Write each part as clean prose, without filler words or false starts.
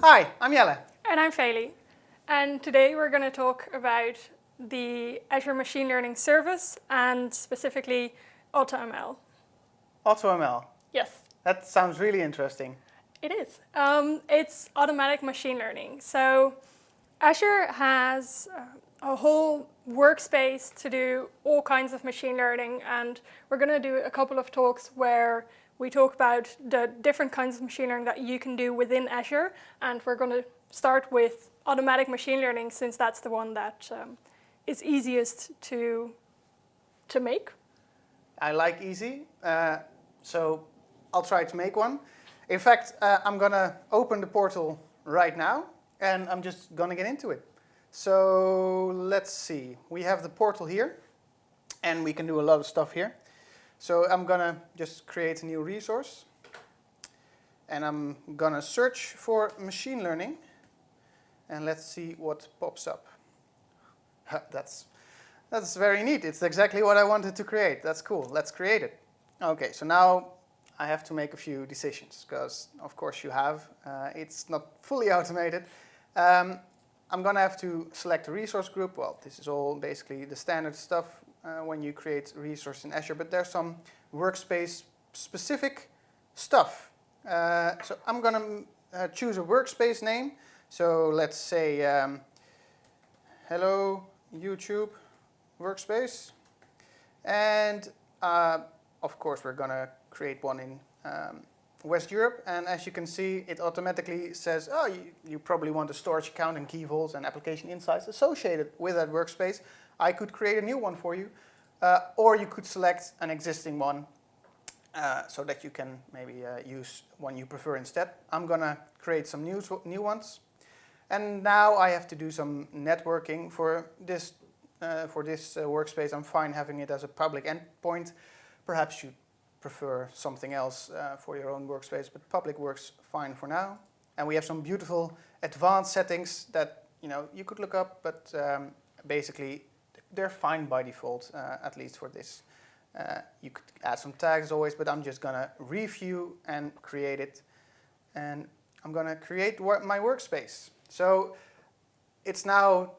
Hi, I'm Jelle. And I'm Feli. And today we're going to talk about the Azure Machine Learning Service and specifically AutoML. AutoML. Yes. That sounds really interesting. It is. It's automatic machine learning. So Azure has a whole workspace to do all kinds of machine learning, and we're going to do a couple of talks where we talk about the different kinds of machine learning that you can do within Azure, and we're going to start with automatic machine learning since that's the one that is easiest to make. I like easy, so I'll try to make one. In fact, I'm going to open the portal right now, and I'm just going to get into it. So let's see. We have the portal here, and we can do a lot of stuff here. So I'm going to just create a new resource, and I'm going to search for machine learning, and let's see what pops up. That's very neat. It's exactly what I wanted to create. That's cool. Let's create it. Okay, so now I have to make a few decisions because, of course, you have. It's not fully automated. I'm going to have to select a resource group. Well, this is all basically the standard stuff when you create a resource in Azure, but there's some workspace-specific stuff. So I'm going to choose a workspace name. So let's say, hello, YouTube workspace. And of course, we're going to create one in West Europe. And as you can see, it automatically says, oh, you probably want a storage account and key vaults and application insights associated with that workspace. I could create a new one for you. Or you could select an existing one so that you can maybe use one you prefer instead. I'm going to create some new ones. And now I have to do some networking for this workspace. I'm fine having it as a public endpoint. Perhaps you prefer something else for your own workspace, but public works fine for now. And we have some beautiful advanced settings that you could look up, but basically they're fine by default, at least for this. You could add some tags always, but I'm just gonna review and create it. And I'm gonna create my workspace. So it's now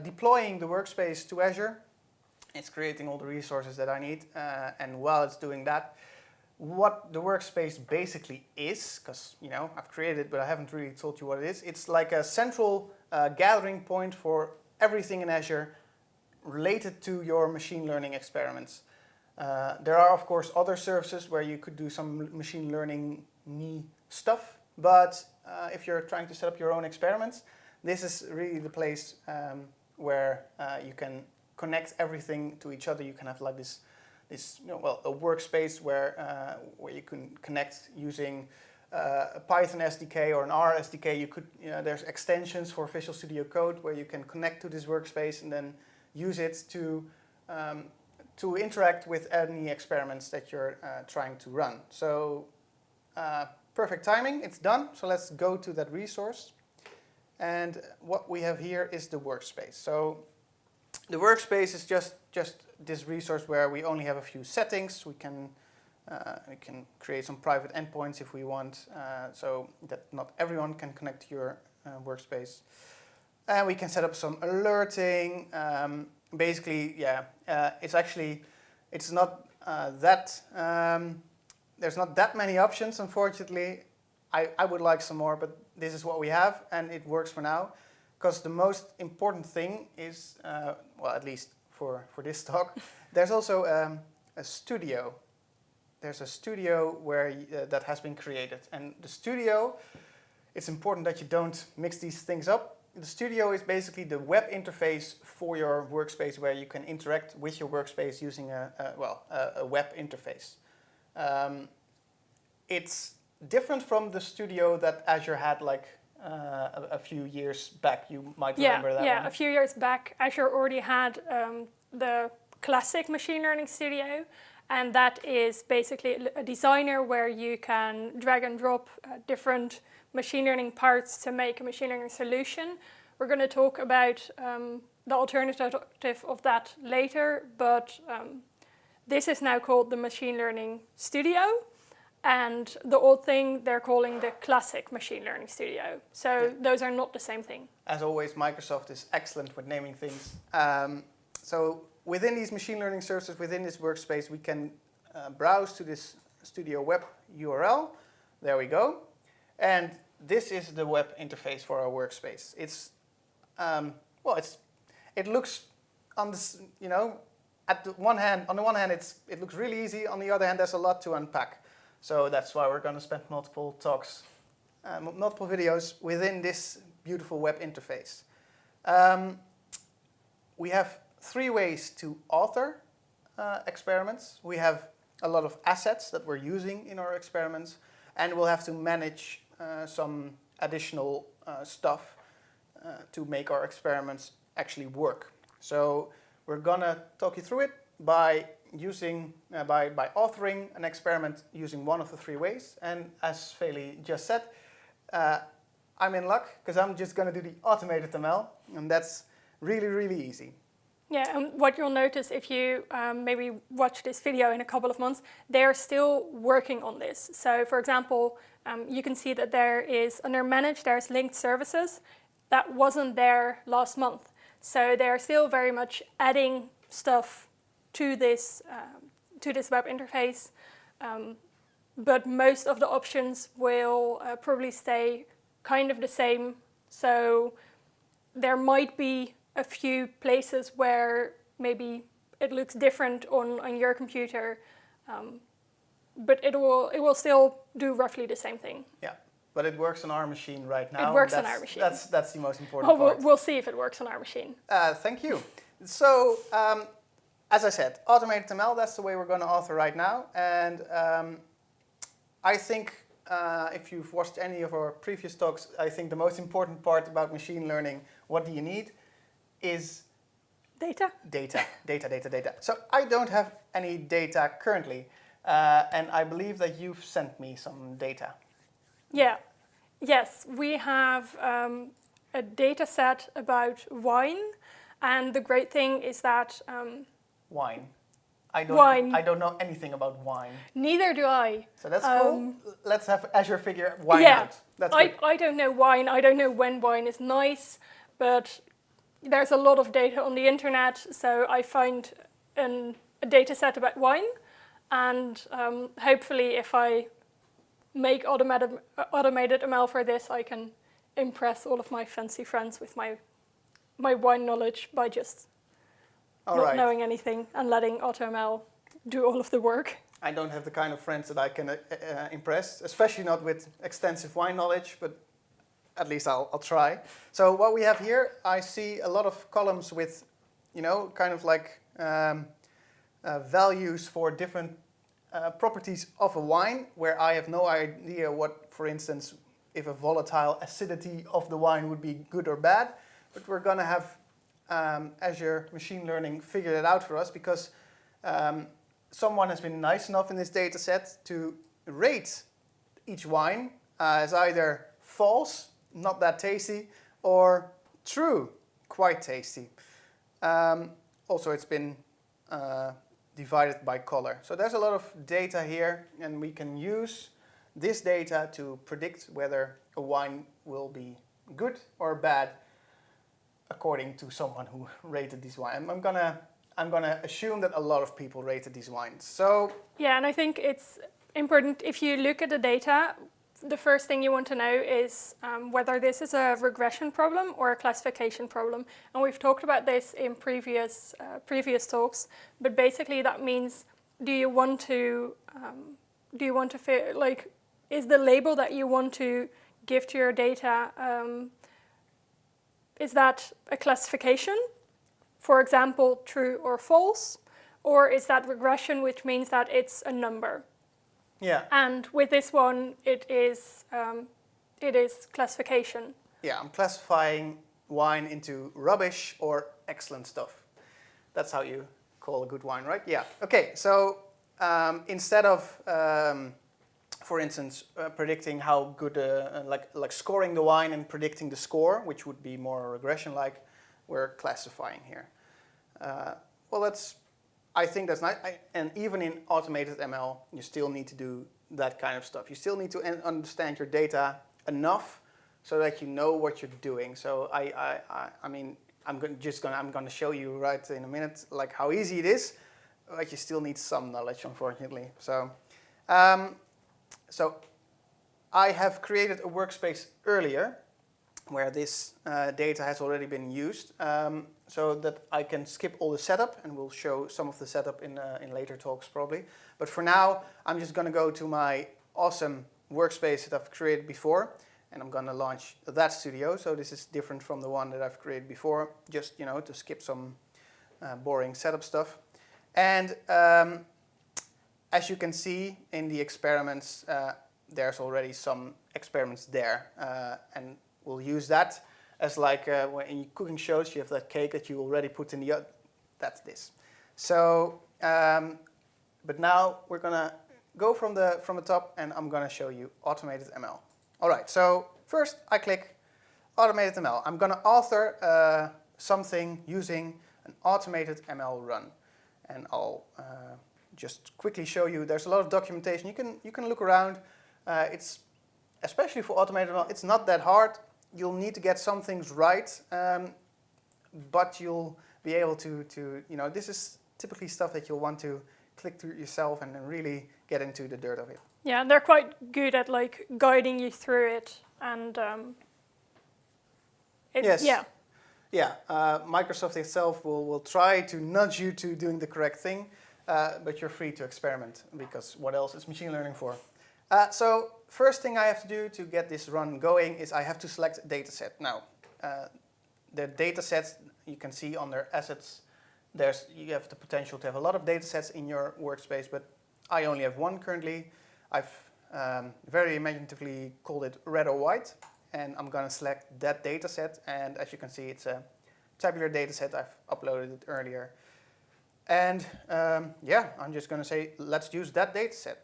deploying the workspace to Azure. It's creating all the resources that I need. And while it's doing that, what the workspace basically is, because I've created it, but I haven't really told you what it is. It's like a central gathering point for everything in Azure related to your machine learning experiments. There are, of course, other services where you could do some machine learning-y stuff, but if you're trying to set up your own experiments, this is really the place where you can connect everything to each other. You can have like this a workspace where you can connect using a Python SDK or an R SDK. You could, there's extensions for Visual Studio Code where you can connect to this workspace and then use it to interact with any experiments that you're trying to run. So perfect timing, it's done. So let's go to that resource. And what we have here is the workspace. So the workspace is just this resource where we only have a few settings. We can create some private endpoints if we want, so that not everyone can connect to your workspace. And we can set up some alerting. Basically, it's not that, there's not that many options, unfortunately. I would like some more, but this is what we have, and it works for now. Because the most important thing is, well, at least for this talk, there's also a studio. There's a studio where that has been created. And the studio, it's important that you don't mix these things up. The studio is basically the web interface for your workspace where you can interact with your workspace using a web interface. It's different from the studio that Azure had like a few years back. You might remember that one. Yeah, a few years back, Azure already had the classic machine learning studio, and that is basically a designer where you can drag and drop different machine learning parts to make a machine learning solution. We're going to talk about the alternative of that later, but this is now called the Machine Learning Studio. and the old thing they're calling the classic machine learning studio. So those are not the same thing. As always, Microsoft is excellent with naming things. So within these machine learning services, within this workspace, we can browse to this Studio Web URL. There we go. And this is the web interface for our workspace. It's it looks on this, on the one hand, it looks really easy. On the other hand, there's a lot to unpack. So that's why we're going to spend multiple talks, multiple videos within this beautiful web interface. We have 3 ways to author experiments. We have a lot of assets that we're using in our experiments, and we'll have to manage some additional stuff to make our experiments actually work. So we're gonna talk you through it by using by authoring an experiment using one of the 3 ways. And as Feli just said, I'm in luck because I'm just gonna do the automated ML, and that's really, really easy. Yeah, and what you'll notice if you maybe watch this video in a couple of months, they're still working on this. So for example, you can see that there is, under Manage, there's linked services. That wasn't there last month. So they're still very much adding stuff to this web interface. But most of the options will probably stay kind of the same. So there might be a few places where maybe it looks different on your computer, but it will still do roughly the same thing. Yeah, but it works on our machine right now. It works on our machine. That's the most important part. We'll see if it works on our machine. Thank you. So, as I said, automated ML, that's the way we're going to author right now. And I think if you've watched any of our previous talks, I think the most important part about machine learning, what do you need, is data. Data. So I don't have any data currently, and I believe that you've sent me some data. Yeah. Yes, we have a data set about wine, and the great thing is that wine. Wine. I don't know anything about wine. Neither do I. So that's cool. Let's have Azure figure wine out. That's good. I don't know wine. I don't know when wine is nice, but there's a lot of data on the internet, so I find a data set about wine, and hopefully if I make automated ML for this, I can impress all of my fancy friends with my wine knowledge by just not knowing anything and letting AutoML do all of the work. I don't have the kind of friends that I can impress, especially not with extensive wine knowledge, but at least I'll try. So what we have here, I see a lot of columns with, kind of like values for different properties of a wine, where I have no idea what, for instance, if a volatile acidity of the wine would be good or bad. But we're going to have Azure Machine Learning figure it out for us, because someone has been nice enough in this data set to rate each wine as either false, not that tasty, or true, quite tasty. Also, it's been divided by color. So there's a lot of data here, and we can use this data to predict whether a wine will be good or bad according to someone who rated this wine. I'm gonna assume that a lot of people rated these wines. So yeah, and I think it's important, if you look at the data, the first thing you want to know is whether this is a regression problem or a classification problem. And we've talked about this in previous talks, but basically that means, do you want to feel like, is the label that you want to give to your data, is that a classification? For example, true or false? Or is that regression, which means that it's a number? Yeah. And with this one, it is classification. Yeah, I'm classifying wine into rubbish or excellent stuff. That's how you call a good wine, right? Yeah. Okay. So instead of, for instance, predicting how good, like scoring the wine and predicting the score, which would be more regression-like, we're classifying here. Well, let's I think that's nice. And even in automated ML, you still need to do that kind of stuff. You still need to understand your data enough so that you know what you're doing. So I mean, I'm going to show you right in a minute like how easy it is, but you still need some knowledge, unfortunately. So, so I have created a workspace earlier where this data has already been used, so that I can skip all the setup, and we'll show some of the setup in later talks probably. But for now, I'm just going to go to my awesome workspace that I've created before, and I'm going to launch that studio. So this is different from the one that I've created before, just to skip some boring setup stuff. And as you can see in the experiments, there's already some experiments there, and we'll use that as like when in cooking shows you have that cake that you already put in the oven. That's this. So, but now we're gonna go from the top, and I'm gonna show you automated ML. All right. So first I click automated ML. I'm gonna author something using an automated ML run, and I'll just quickly show you. There's a lot of documentation. You can look around. It's especially for automated ML. It's not that hard. You'll need to get some things right, but you'll be able to this is typically stuff that you'll want to click through yourself and then really get into the dirt of it. Yeah, they're quite good at like guiding you through it, and yes. Yeah. Yeah, Microsoft itself will try to nudge you to doing the correct thing, but you're free to experiment, because what else is machine learning for? So first thing I have to do to get this run going is I have to select a dataset. Now, the datasets you can see on their assets. You have the potential to have a lot of datasets in your workspace, but I only have one currently. I've very imaginatively called it red or white, and I'm going to select that dataset. And as you can see, it's a tabular dataset. I've uploaded it earlier. And yeah, I'm just going to say, let's use that dataset.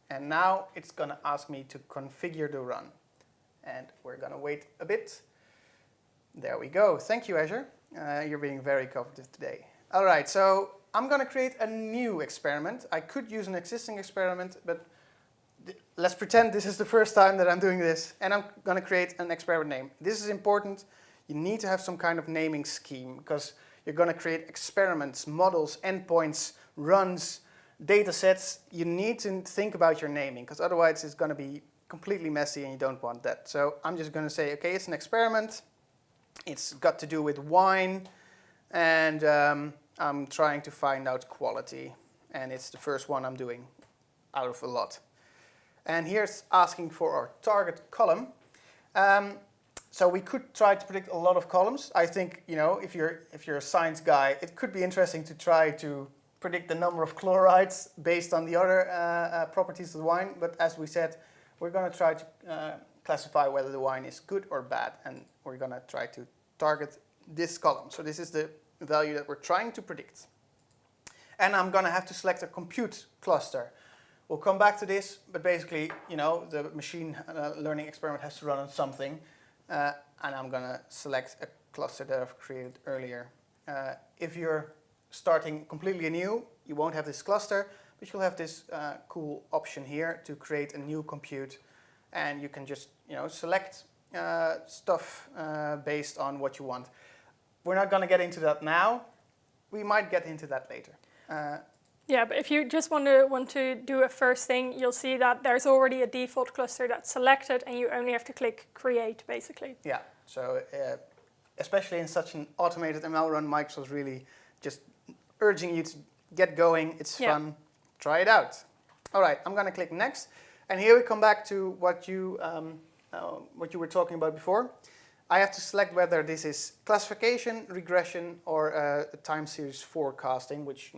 And now it's going to ask me to configure the run. And we're going to wait a bit. There we go. Thank you, Azure. You're being very cooperative today. All right, so I'm going to create a new experiment. I could use an existing experiment, but let's pretend this is the first time that I'm doing this. And I'm going to create an experiment name. This is important. You need to have some kind of naming scheme, because you're going to create experiments, models, endpoints, runs, data sets. You need to think about your naming, because otherwise it's going to be completely messy and you don't want that. So I'm just going to say, okay, it's an experiment. It's got to do with wine, and I'm trying to find out quality. And it's the first one I'm doing out of a lot. And here's asking for our target column. So we could try to predict a lot of columns. I think, if you're a science guy, it could be interesting to try to predict the number of chlorides based on the other properties of the wine. But as we said, we're going to try to classify whether the wine is good or bad. And we're going to try to target this column. So this is the value that we're trying to predict. And I'm going to have to select a compute cluster. We'll come back to this, but basically, the machine learning experiment has to run on something. And I'm going to select a cluster that I've created earlier. If you're starting completely anew, you won't have this cluster, but you'll have this cool option here to create a new compute. And you can just select stuff based on what you want. We're not going to get into that now. We might get into that later. Yeah, but if you just want to do a first thing, you'll see that there's already a default cluster that's selected, and you only have to click create, basically. Yeah, so especially in such an automated ML run, Microsoft's really just urging you to get going. It's fun. Try it out. All right, I'm going to click next. And here we come back to what you were talking about before. I have to select whether this is classification, regression, or a time series forecasting, which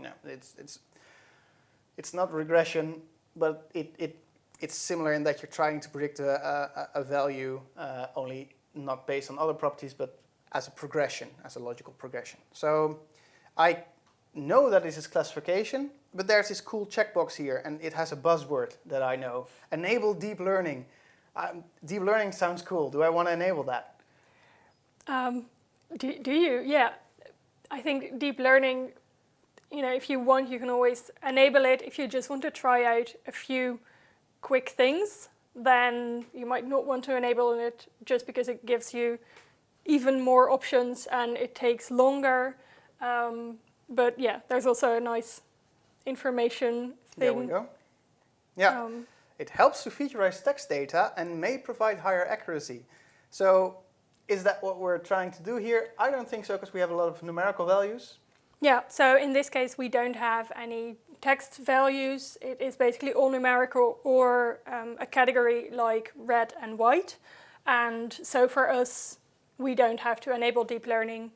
it's not regression, but it's similar in that you're trying to predict a value only not based on other properties, but as a progression, as a logical progression. So I know that this is classification, but there's this cool checkbox here, and it has a buzzword that I know. Enable deep learning. Deep learning sounds cool. Do I want to enable that? Do you? Yeah. I think deep learning if you want, you can always enable it. If you just want to try out a few quick things, then you might not want to enable it just because it gives you even more options and it takes longer. But yeah, there's also a nice information thing. There we go. Yeah, it helps to featurize text data and may provide higher accuracy. So is that what we're trying to do here? I don't think so, because we have a lot of numerical values. Yeah, so in this case, we don't have any text values. It is basically all numerical or a category like red and white. And so for us, we don't have to enable deep learning.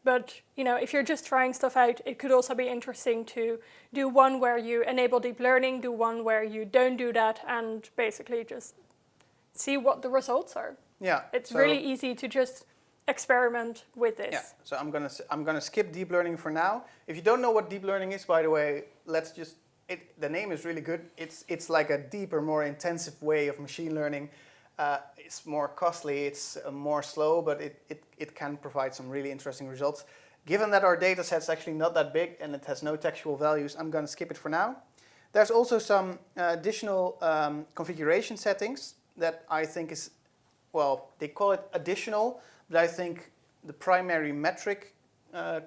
But if you're just trying stuff out, it could also be interesting to do one where you enable deep learning, do one where you don't do that, and basically just see what the results are. Yeah, it's really easy to just experiment with this. Yeah, so I'm gonna skip deep learning for now. If you don't know what deep learning is, by the way, the name is really good. It's like a deeper, more intensive way of machine learning. It's more costly, it's more slow, but it can provide some really interesting results. Given that our data set's actually not that big and it has no textual values, I'm going to skip it for now. There's also some additional configuration settings that I think is, well, they call it additional, but I think the primary metric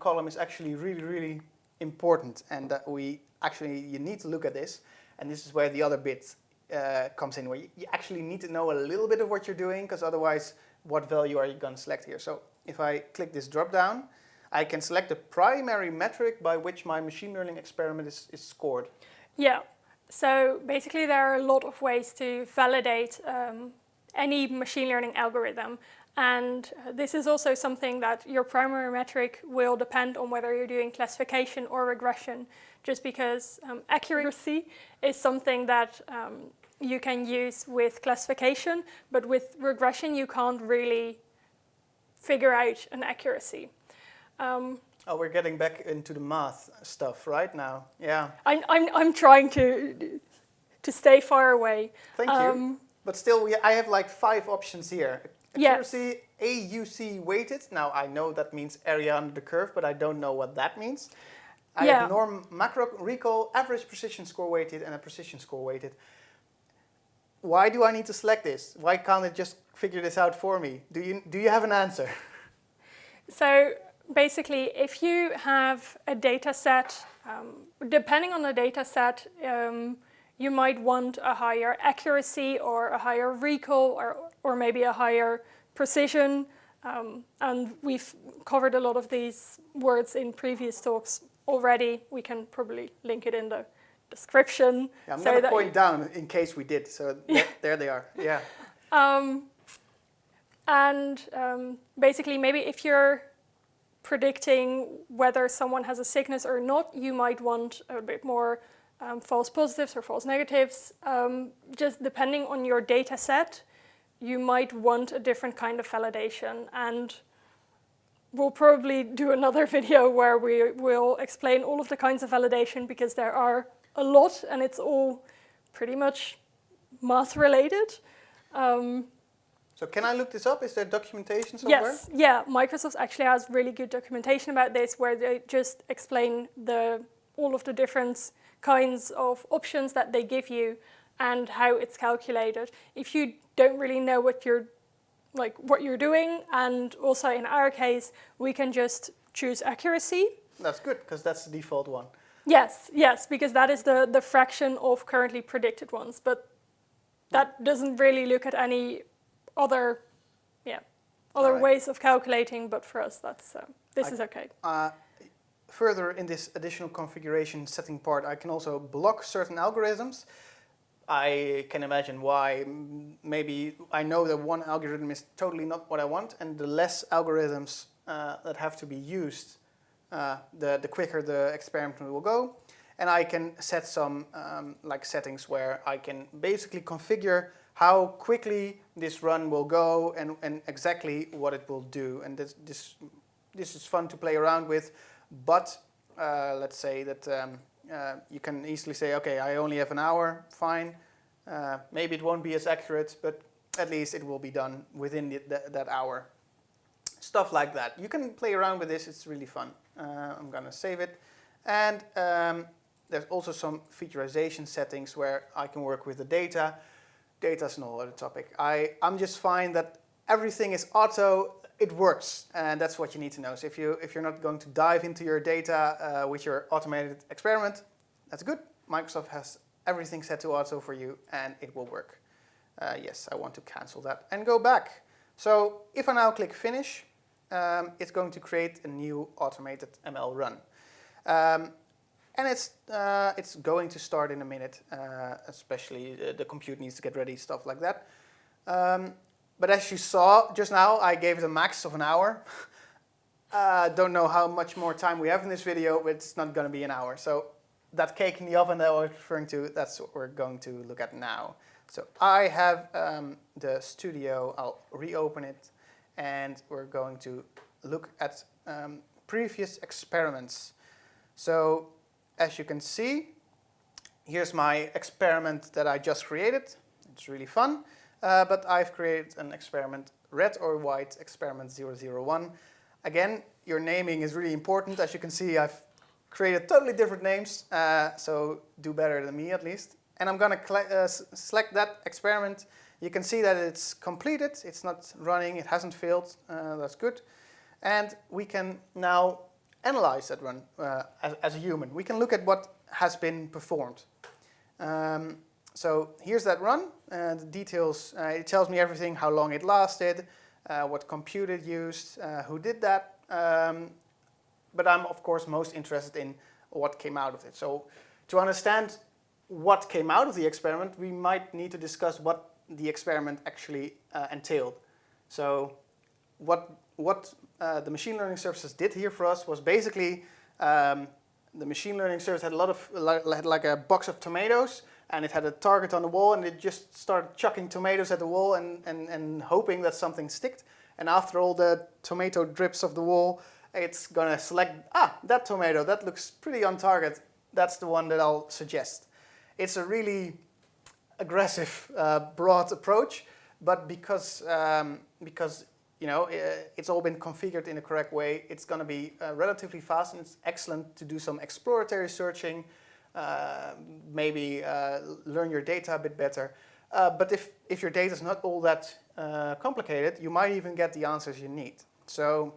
column is actually really, really important, and that you need to look at this, and this is where the other bit comes in, where you actually need to know a little bit of what you're doing, because otherwise, what value are you going to select here? So if I click this drop down, I can select the primary metric by which my machine learning experiment is scored. Yeah, so basically there are a lot of ways to validate any machine learning algorithm. And this is also something that your primary metric will depend on whether you're doing classification or regression, just because accuracy is something that you can use with classification, but with regression you can't really figure out an accuracy. Oh, we're getting back into the math stuff right now. Yeah. I'm trying to stay far away. Thank you. But still, I have like 5 options here. Accuracy, yes. AUC weighted. Now I know that means area under the curve, but I don't know what that means. I have norm, macro, recall, average precision score weighted, and a precision score weighted. Why do I need to select this? Why can't it just figure this out for me? Do you have an answer? So basically, if you have a data set, depending on the data set, you might want a higher accuracy or a higher recall or maybe a higher precision. And we've covered a lot of these words in previous talks already. We can probably link it in the description. Yeah, I'm going to point down in case we did. So there they are. Yeah. Basically, maybe if you're predicting whether someone has a sickness or not, you might want a bit more false positives or false negatives. Just depending on your data set, you might want a different kind of validation. And we'll probably do another video where we will explain all of the kinds of validation, because there are a lot and it's all pretty much math related. So can I look this up? Is there documentation somewhere? Yes, yeah. Microsoft actually has really good documentation about this, where they just explain all of the different kinds of options that they give you and how it's calculated. If you don't really know what you're doing, and also in our case, we can just choose accuracy. That's good, because that's the default one. Yes, because that is the fraction of currently predicted ones, but that doesn't really look at any other ways of calculating, but for us, this is okay. Further in this additional configuration setting part, I can also block certain algorithms. I can imagine why. Maybe I know that one algorithm is totally not what I want, and the less algorithms that have to be used, the quicker the experiment will go. And I can set some settings where I can basically configure how quickly this run will go and exactly what it will do. And this is fun to play around with, but let's say that you can easily say, okay, I only have an hour, fine. Maybe it won't be as accurate, but at least it will be done within that hour. Stuff like that. You can play around with this, it's really fun. I'm gonna save it. And there's also some featureization settings where I can work with the data. Data's an whole other topic. I'm just fine that everything is auto, it works, and that's what you need to know. So if you're not going to dive into your data with your automated experiment, that's good. Microsoft has everything set to auto for you, and it will work. Yes, I want to cancel that and go back. So if I now click finish, it's going to create a new automated ML run. And it's going to start in a minute, especially the compute needs to get ready, stuff like that. But as you saw just now, I gave it a max of an hour. Don't know how much more time we have in this video, but it's not going to be an hour. So that cake in the oven that I was referring to, that's what we're going to look at now. So I have the studio, I'll reopen it, and we're going to look at previous experiments. So as you can see, here's my experiment that I just created. It's really fun, but I've created an experiment, red or white, experiment 001. Again, your naming is really important. As you can see, I've created totally different names, so do better than me at least. And I'm going to select that experiment. You can see that it's completed. It's not running. It hasn't failed. That's good. And we can now analyze that run as a human. We can look at what has been performed. So here's that run. The details, it tells me everything, how long it lasted, what compute it used, who did that. But I'm, of course, most interested in what came out of it. So to understand what came out of the experiment, we might need to discuss what the experiment actually entailed. So what the machine learning services did here for us was basically the machine learning service had had like a box of tomatoes, and it had a target on the wall, and it just started chucking tomatoes at the wall and hoping that something sticked. And after all the tomato drips off the wall, it's gonna select, that tomato, that looks pretty on target. That's the one that I'll suggest. It's a really aggressive, broad approach, but because you know, it's all been configured in the correct way, it's going to be relatively fast, and it's excellent to do some exploratory searching, maybe learn your data a bit better. But if your data is not all that complicated, you might even get the answers you need. So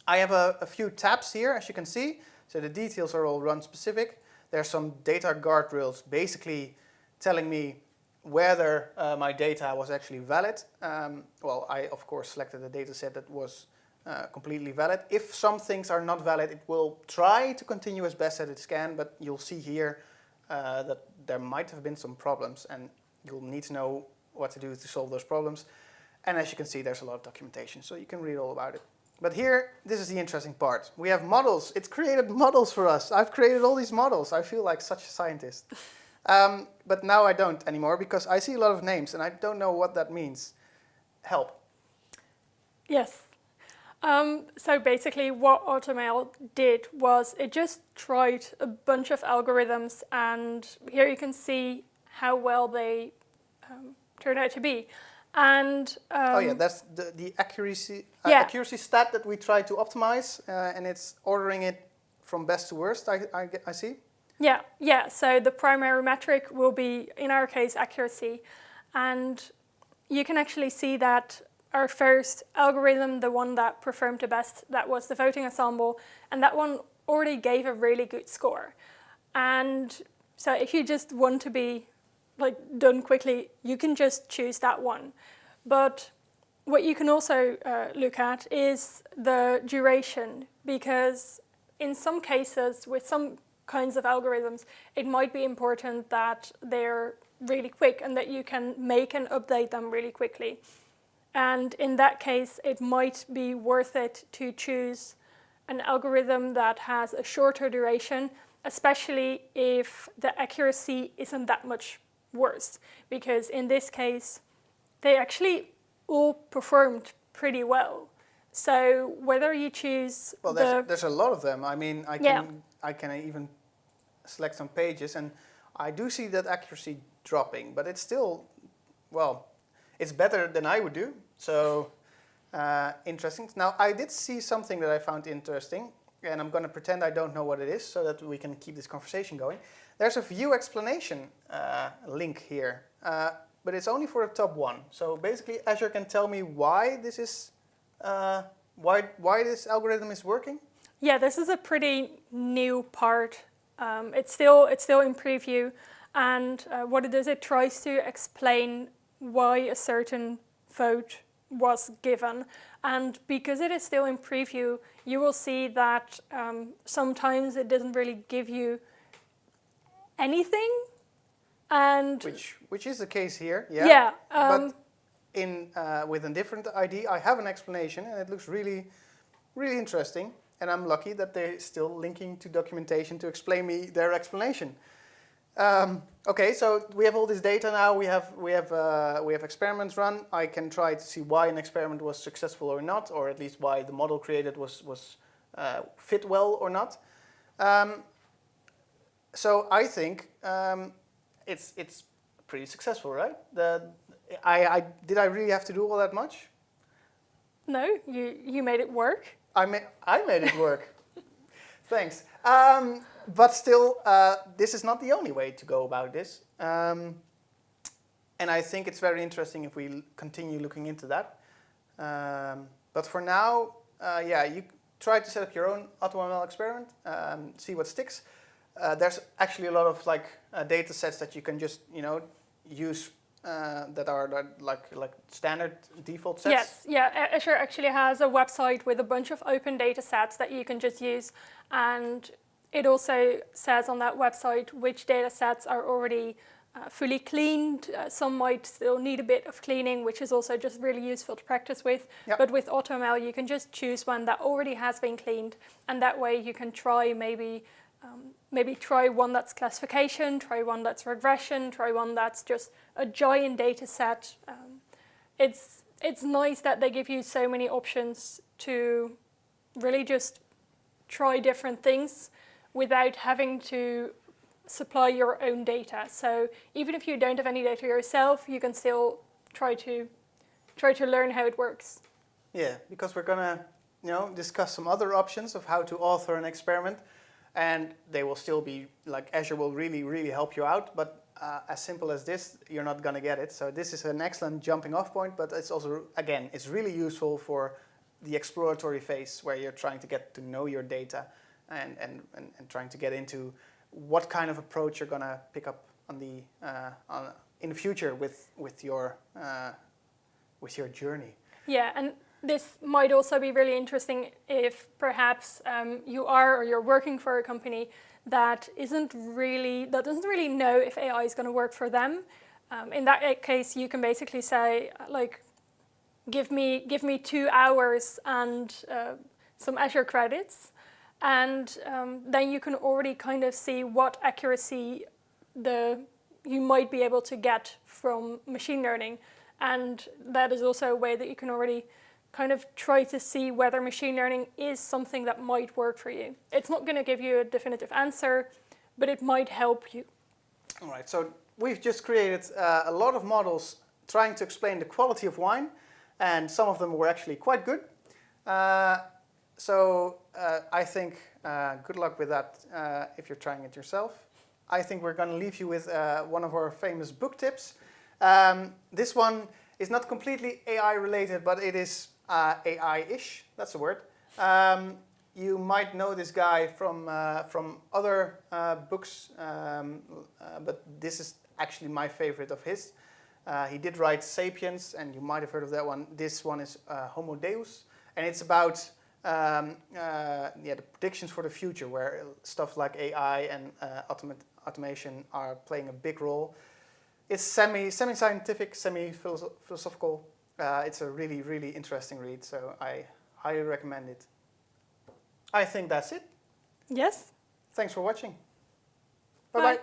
I have a few tabs here, as you can see. So the details are all run specific. There's some data guardrails basically telling me whether my data was actually valid. Well, I, of course, selected a data set that was completely valid. If some things are not valid, it will try to continue as best as it can, but you'll see here that there might have been some problems, and you'll need to know what to do to solve those problems. And as you can see, there's a lot of documentation, so you can read all about it. But here, this is the interesting part. We have models. It's created models for us. I've created all these models. I feel like such a scientist. But now I don't anymore because I see a lot of names and I don't know what that means. Help. Yes. So basically what AutoML did was it just tried a bunch of algorithms, and here you can see how well they turned out to be. And oh yeah, that's the accuracy accuracy stat that we try to optimize, and it's ordering it from best to worst, I see. Yeah. So the primary metric will be, in our case, accuracy. And you can actually see that our first algorithm, the one that performed the best, that was the voting ensemble, and that one already gave a really good score. And so if you just want to be done quickly, you can just choose that one. But what you can also look at is the duration, because in some cases, with some kinds of algorithms, it might be important that they're really quick and that you can make and update them really quickly. And in that case, it might be worth it to choose an algorithm that has a shorter duration, especially if the accuracy isn't that much worse, because in this case they actually all performed pretty well. So whether you choose there's a lot of them. I mean, I can even select some pages, and I do see that accuracy dropping, but it's still, well, it's better than I would do. So interesting. Now I did see something that I found interesting. and I'm going to pretend I don't know what it is so that we can keep this conversation going. There's a view explanation link here, but it's only for the top one. So basically, Azure can tell me why this is, why this algorithm is working. Yeah, this is a pretty new part. It's still in preview, and what it does, it tries to explain why a certain vote was given. And because it is still in preview, you will see that sometimes it doesn't really give you anything, and which is the case here. Yeah. But with a different ID, I have an explanation, and it looks really, really interesting. And I'm lucky that they're still linking to documentation to explain me their explanation. Okay, so we have all this data now. We have experiments run. I can try to see why an experiment was successful or not, or at least why the model created was fit well or not. So I think it's pretty successful, right? Did I really have to do all that much? No, you made it work. I made it work. Thanks. But still, this is not the only way to go about this. And I think it's very interesting if we continue looking into that. But for now, you try to set up your own AutoML experiment, see what sticks. There's actually a lot of data sets that you can just use that are like standard default sets. Yes, yeah. Azure actually has a website with a bunch of open data sets that you can just use, and it also says on that website which data sets are already fully cleaned. Some might still need a bit of cleaning, which is also just really useful to practice with. Yep. But with AutoML, you can just choose one that already has been cleaned, and that way you can try maybe try one that's classification, try one that's regression, try one that's just a giant data set. It's nice that they give you so many options to really just try different things without having to supply your own data. So even if you don't have any data yourself, you can still try to learn how it works. Yeah, because we're gonna discuss some other options of how to author an experiment. And they will still be, Azure will really, really help you out. But as simple as this, you're not going to get it. So this is an excellent jumping off point. But it's also, again, it's really useful for the exploratory phase where you're trying to get to know your data and trying to get into what kind of approach you're going to pick up on in the future with your journey. Yeah, and this might also be really interesting if perhaps you're working for a company that doesn't really know if AI is going to work for them. In that case, you can basically say give me 2 hours and some Azure credits, and then you can already kind of see what accuracy you might be able to get from machine learning, and that is also a way that you can already kind of try to see whether machine learning is something that might work for you. It's not going to give you a definitive answer, but it might help you. All right, so we've just created a lot of models trying to explain the quality of wine, and some of them were actually quite good. So I think good luck with that if you're trying it yourself. I think we're going to leave you with one of our famous book tips. This one is not completely AI related, but it is AI-ish, that's the word. You might know this guy from other books, but this is actually my favorite of his. He did write Sapiens, and you might have heard of that one. This one is Homo Deus, and it's about the predictions for the future, where stuff like AI and automation are playing a big role. It's semi-scientific, semi-philosophical. It's a really, really interesting read, so I highly recommend it. I think that's it. Yes. Thanks for watching. Bye-bye.